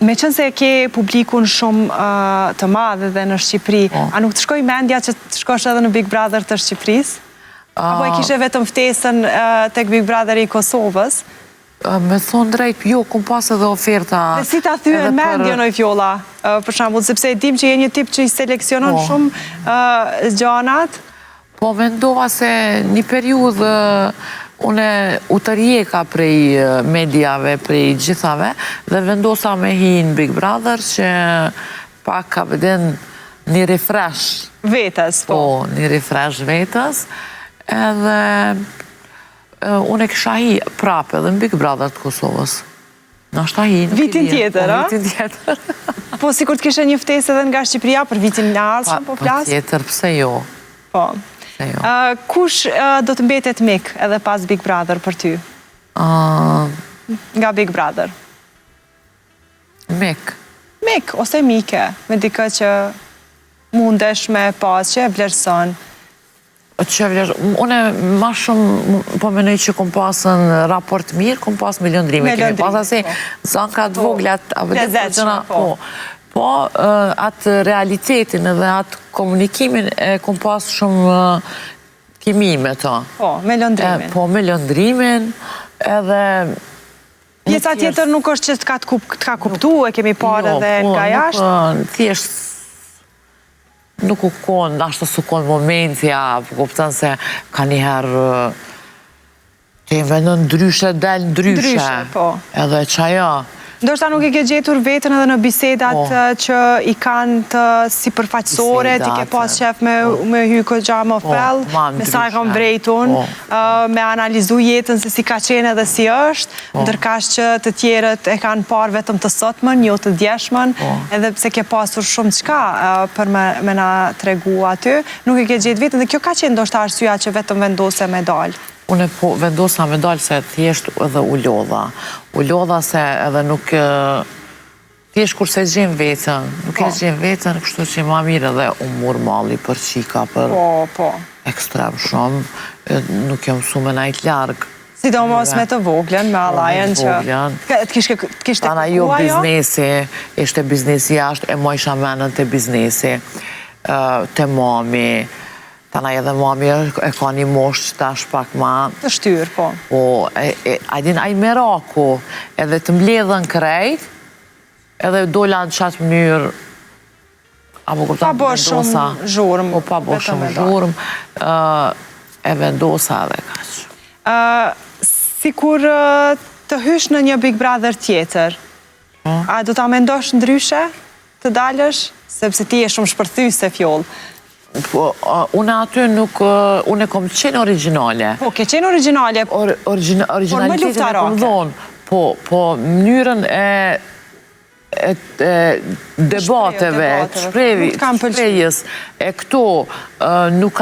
Me qënë se ke publikun shumë të madhe dhe në Shqipëri, a nuk të shkoj mendja që të shkosh edhe në Big Brother të Shqipërisë? Apo e kishe vetëm ftesën tek Big Brother i Kosovës? Me thonë drejt, jo, kom pas edhe oferta... Dhe si ta thyë mendja në i fjolla, për shambull, sepse e dim që je një tip që i seleksionon shumë gjanat? Po, mendova se një periudhë une u të rjeka prej mediave, prej gjithave, dhe vendosa me hi në Big Brother që pak ka veden një refresh. Vetës, po. Po, një refresh vetës, edhe unë e kësha hi prape dhe në Big Brother të Kosovës. Në ashta hi, nuk i vitin tjetër, a? Vitin tjetër. Po, si kur të kishe një ftesë edhe nga Shqipëria për vitin në ardhshëm, po flasë? Po tjetër, pse jo? Po. Kush do të mbetet mik edhe pas Big Brother për ty? Nga Big Brother? Mik. Mik, ose mike, me dikë që mundesh me pas që e vlerëson. Une ma shumë po menoj që kom pasën raport mirë, kom pasë miliondrime. Kemi pas asi zankat voglat, Lezetshme, po. Po, atë realitetin edhe atë komunikimin e kom pasë shumë kimi me ta. Po, me lëndrimin. Po, me lëndrimin, edhe... Pjesa tjetër nuk është që të ka kuptu, e kemi parë edhe nga jashtë? Thjesht, nuk u konë, ashtë su konë momentja, kuptan se ka njëherë të jenë vendën ndryshe, del ndryshe. Ndryshe, po. Edhe qaja. Ndoshta nuk e ke gjetur vetën edhe në bisedat që i kanë të si përfaqësore, ti ke pas shef me hyko gjama fel, me sa e kam vrejtun, me analizu jetën se si ka qenë edhe si është, ndërkash që të tjerët e kanë parë vetëm të sotmën, jo të djeshmen, edhe pse ke pasur shumë qka për me na tregu aty, nuk e ke gjetë vetën, dhe kjo ka qenë ndoshta arsyeja që vetëm vendose me dalë. Unë po vendosa me dalë se thjesht edhe u lodha. U lodha se edhe nuk... Thjesht kur se gjenë vetën, nuk e gjenë vetën, kështu që ma mirë edhe u murë malli për qika, për ekstrem shumë. Nuk jam su me najtë largë. Sidomos me të voglen, me allajen që... Të kishte kukua Tana jo biznesi, ishte biznesi jashtë, e mo isha menën të biznesi, të mami, tana edhe mami e ka një moshë që tash pak ma... Të shtyrë, po. Po, ajdin aj meraku, edhe të mbledhen krejt, edhe dola në qatë mënyrë, apo pa bo shumë zhurëm. Po, pa bo shumë zhurëm, e vendosa edhe kaqë. Si kur të hysh në një Big Brother tjetër, a do ta mendosh ndryshe të dalësh? Sepse ti e shumë shpërthys se fjollë. Unë aty nuk... Unë e kom qenë originale. Po, ke qenë originale. Originalitetin e kom dhonë. Po, mënyrën e debateve, të shprejjes, e këto nuk